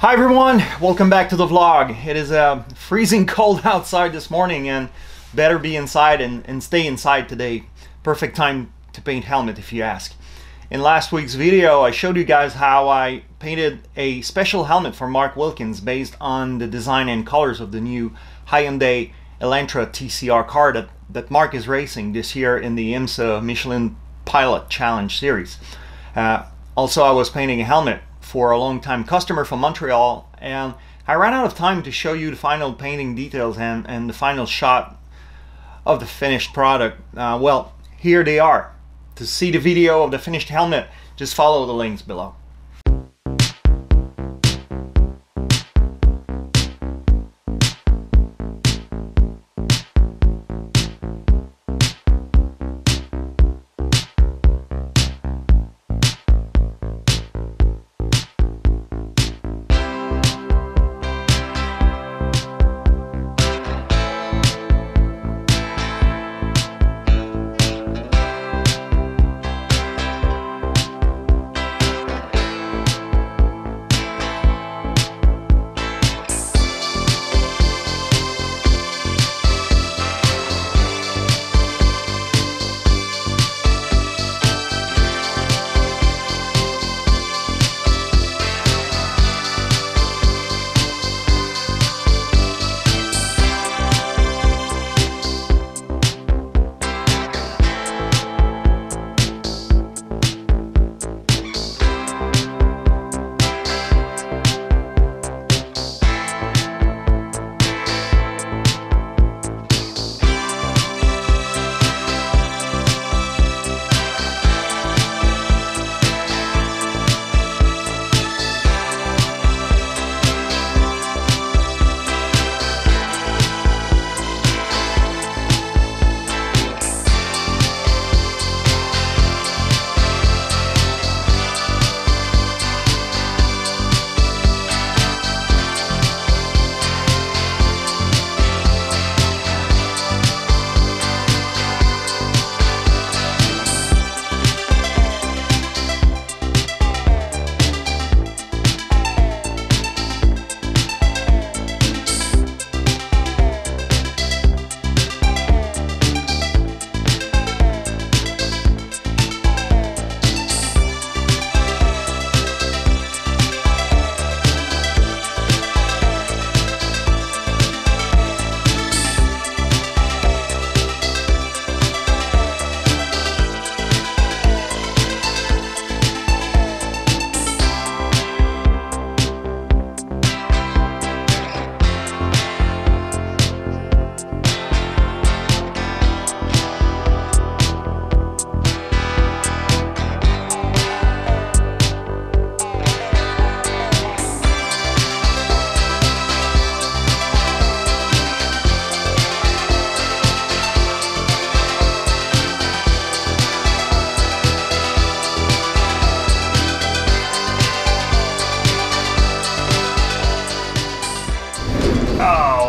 Hi everyone, welcome back to the vlog. It is freezing cold outside this morning and better be inside and stay inside today. Perfect time to paint helmet if you ask. In last week's video I showed you guys how I painted a special helmet for Mark Wilkins based on the design and colors of the new Hyundai Elantra TCR car that Mark is racing this year in the IMSA Michelin Pilot Challenge series. Also I was painting a helmet for a long-time customer from Montreal, and I ran out of time to show you the final painting details and the final shot of the finished product. Well, here they are. To see the video of the finished helmet, just follow the links below.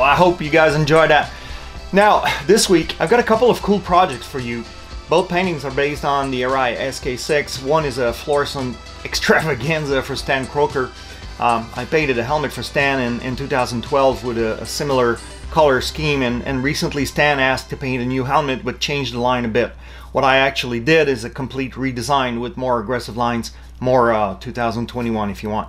I hope you guys enjoyed that. Now, this week I've got a couple of cool projects for you. Both paintings are based on the Arai SK6. One is a fluorescent extravaganza for Stan Croker. I painted a helmet for Stan in 2012 with a similar color scheme, and recently Stan asked to paint a new helmet but changed the line a bit. What I actually did is a complete redesign with more aggressive lines, more 2021 if you want.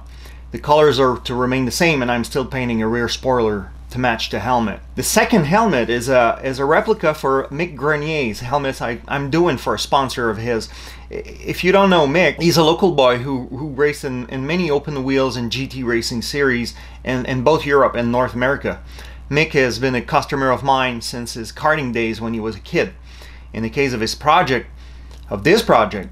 The colors are to remain the same, and I'm still painting a rear spoiler to match the helmet. The second helmet is a replica for Mick Grenier's helmet I'm doing for a sponsor of his. If you don't know Mick, he's a local boy who raced in many open wheels and GT racing series in both Europe and North America. Mick has been a customer of mine since his karting days when he was a kid. In the case of this project,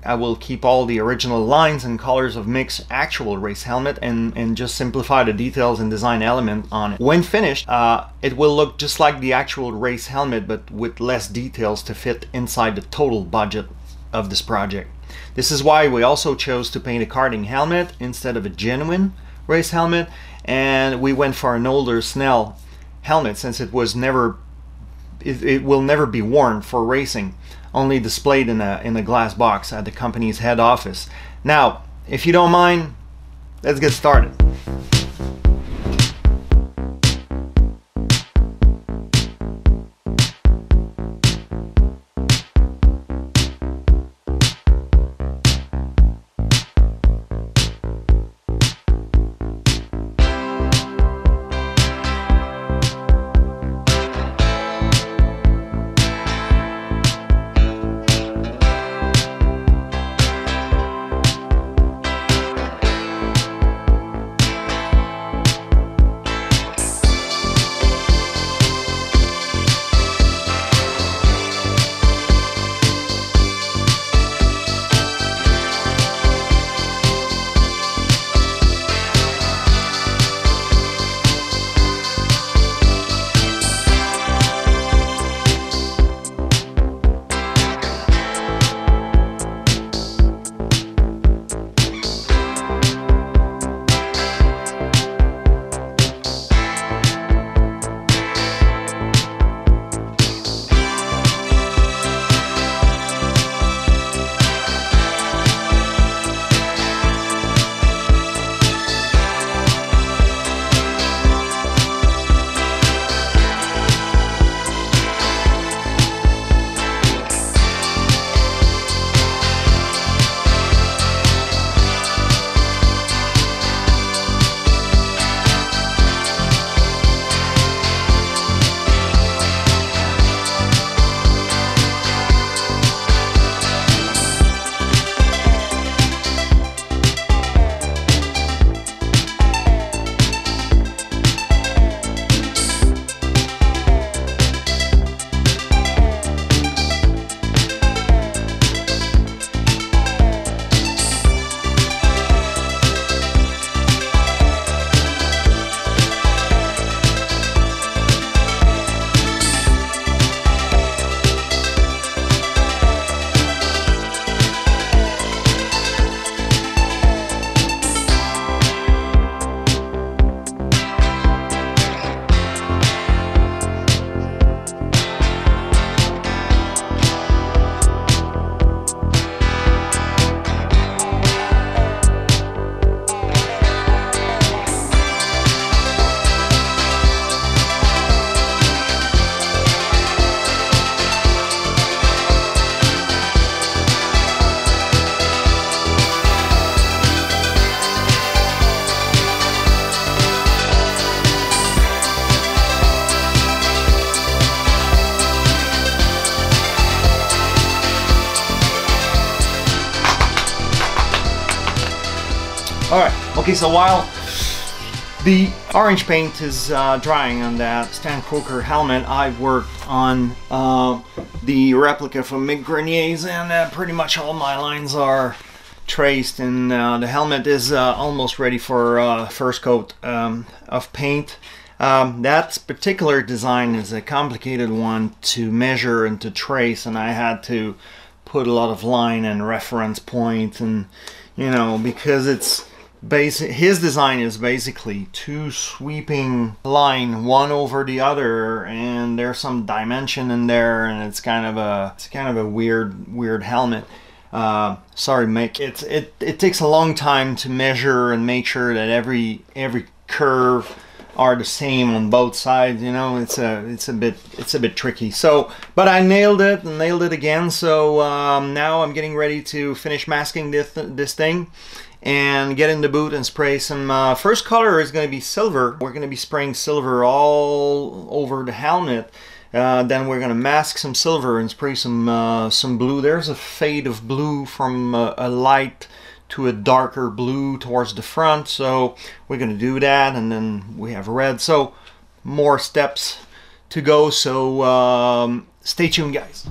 I will keep all the original lines and colors of Mick's actual race helmet and just simplify the details and design element on it. When finished, it will look just like the actual race helmet, but with less details to fit inside the total budget of this project. This is why we also chose to paint a karting helmet instead of a genuine race helmet, and we went for an older Snell helmet since it will never be worn for racing, only displayed in a glass box at the company's head office. Now, if you don't mind, let's get started. Alright, okay, so while the orange paint is drying on that Stan Kroker helmet, I worked on the replica from Mick Grenier's, and pretty much all my lines are traced, and the helmet is almost ready for first coat of paint. That particular design is a complicated one to measure and to trace, and I had to put a lot of line and reference points, and you know, because it's his design is basically two sweeping line one over the other, and there's some dimension in there, and it's kind of a weird helmet. Sorry, Mick. It takes a long time to measure and make sure that every curve are the same on both sides. You know, it's a bit tricky. So, but I nailed it and nailed it again. So now I'm getting ready to finish masking this thing and get in the boot and spray some. First color is going to be silver. We're going to be spraying silver all over the helmet. Then we're going to mask some silver and spray some blue. There's a fade of blue from a light to a darker blue towards the front, so we're going to do that, and then we have red. So more steps to go, so stay tuned, guys.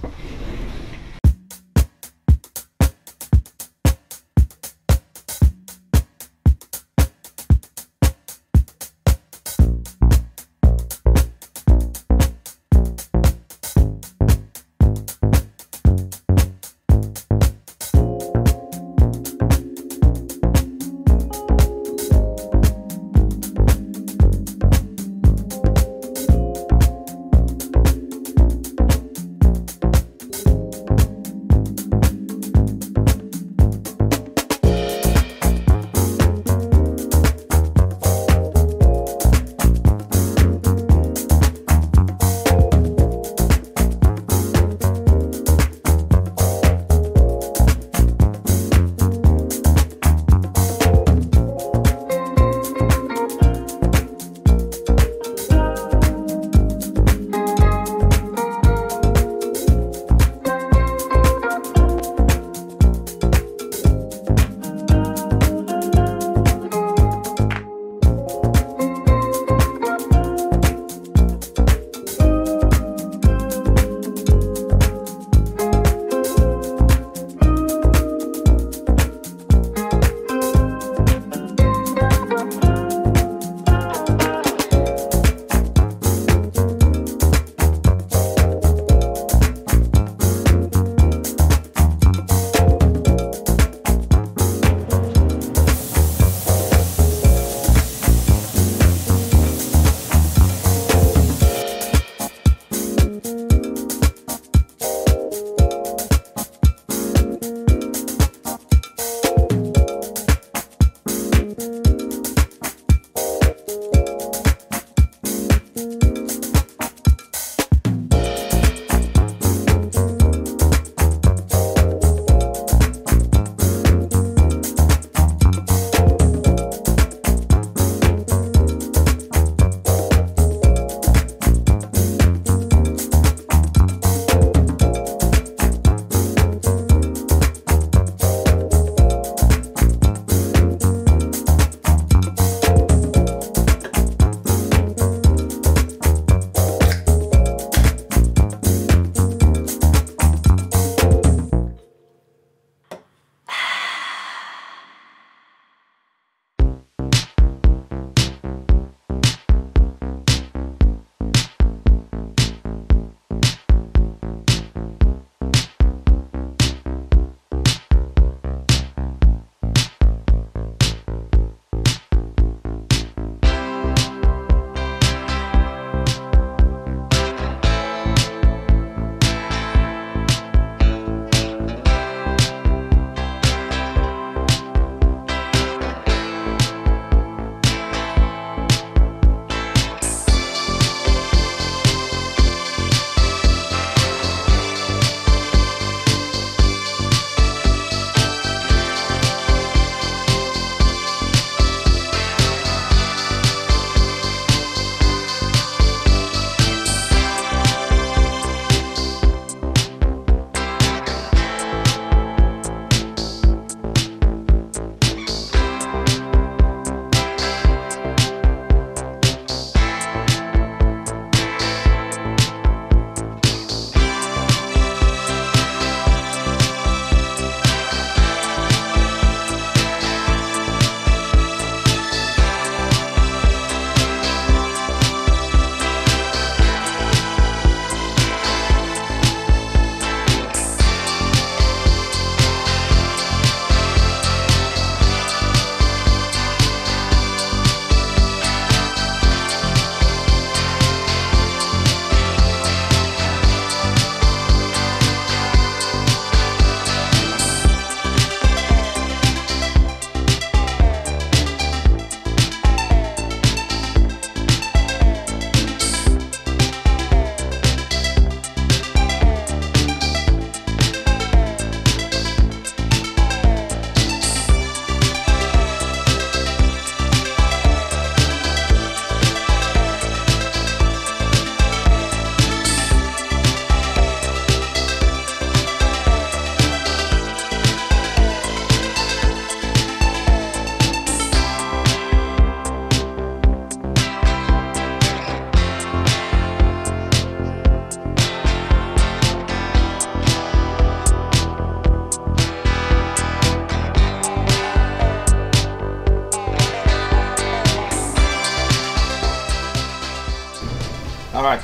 All right.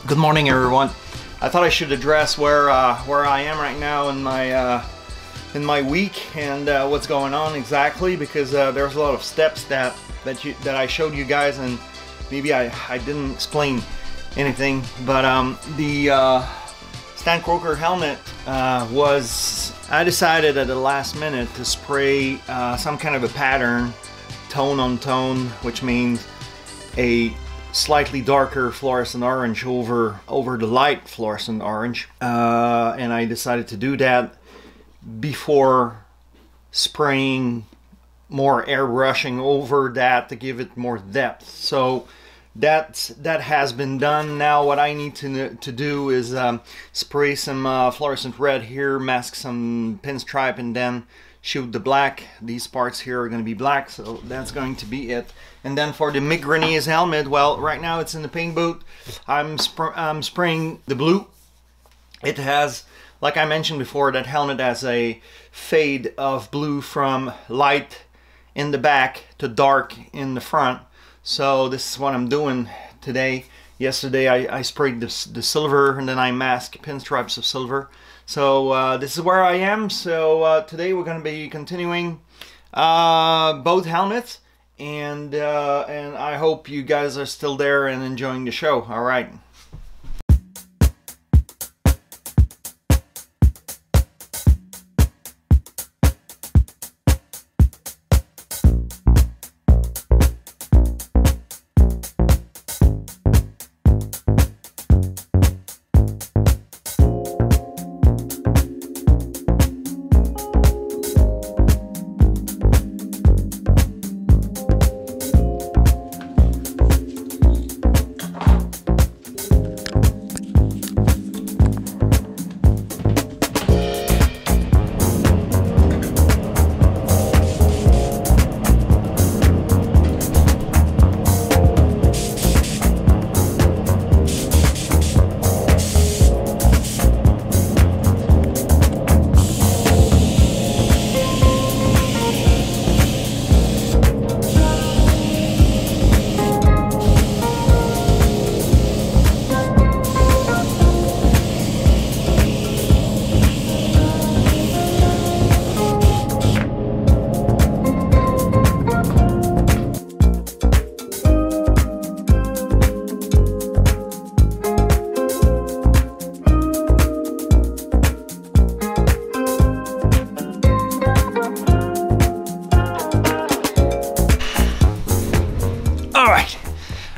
Good morning, everyone. I thought I should address where I am right now in my week and what's going on exactly, because there's a lot of steps that I showed you guys, and maybe I didn't explain anything. But the Stan Kroker helmet I decided at the last minute to spray some kind of a pattern, tone on tone, which means a slightly darker fluorescent orange over the light fluorescent orange, and I decided to do that before spraying more airbrushing over that to give it more depth. So that has been done. Now what I need to do is spray some fluorescent red here, mask some pinstripe, and then shoot the black. These parts here are going to be black, so that's going to be it. And then for the Mick Grenier's helmet, well, right now it's in the paint booth. I'm spraying the blue. It has, like I mentioned before, that helmet has a fade of blue from light in the back to dark in the front. So this is what I'm doing today. Yesterday I sprayed the silver, and then I masked pinstripes of silver. So this is where I am. So today we're going to be continuing both helmets, and I hope you guys are still there and enjoying the show. All right.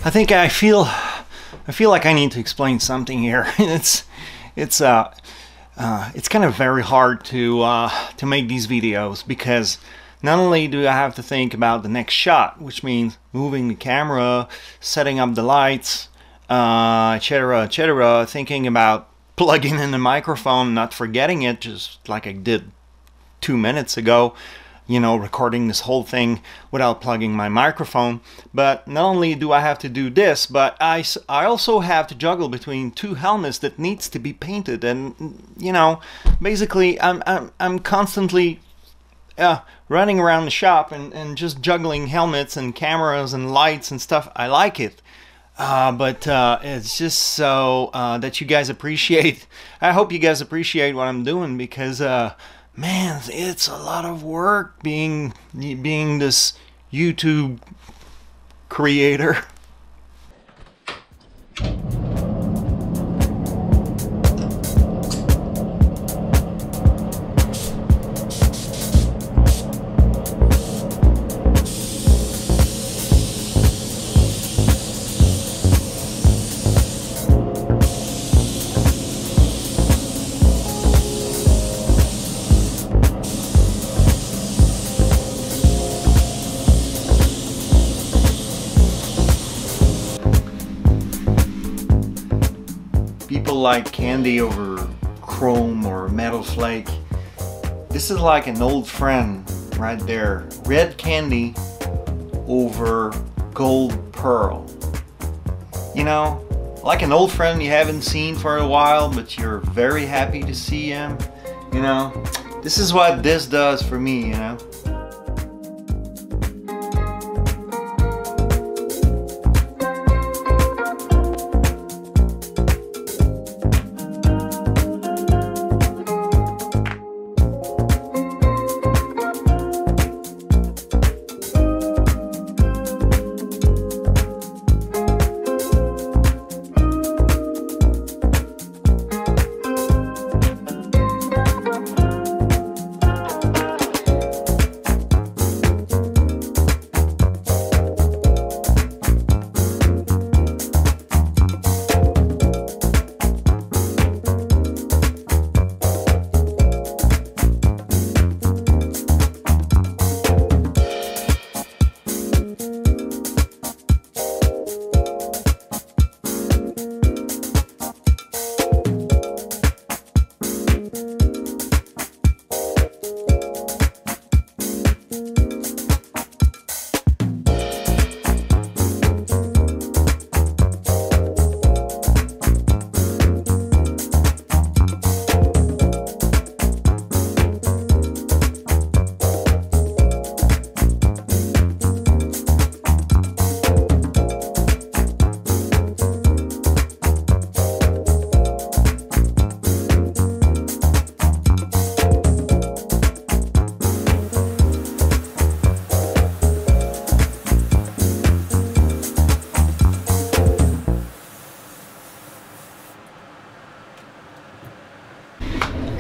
I think I feel like I need to explain something here. It's kind of very hard to make these videos, because not only do I have to think about the next shot, which means moving the camera, setting up the lights, etc., etc., thinking about plugging in the microphone, not forgetting it, just like I did 2 minutes ago. You know, recording this whole thing without plugging my microphone. But not only do I have to do this, but I also have to juggle between two helmets that needs to be painted. And you know, basically I'm constantly running around the shop and just juggling helmets and cameras and lights and stuff. I like it. But it's just so that you guys appreciate. I hope you guys appreciate what I'm doing, because man, it's a lot of work being this YouTube creator. People like candy over chrome or metal flake. This is like an old friend right there. Red candy over gold pearl. You know, like an old friend you haven't seen for a while, but you're very happy to see him. You know, this is what this does for me, you know.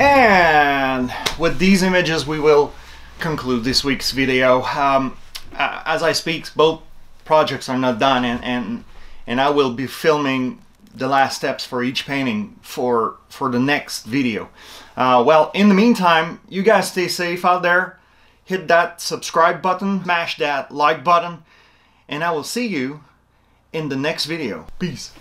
And with these images we will conclude this week's video. As I speak, both projects are not done, and I will be filming the last steps for each painting for the next video. Well, in the meantime, you guys stay safe out there. Hit that subscribe button, smash that like button, and I will see you in the next video. Peace.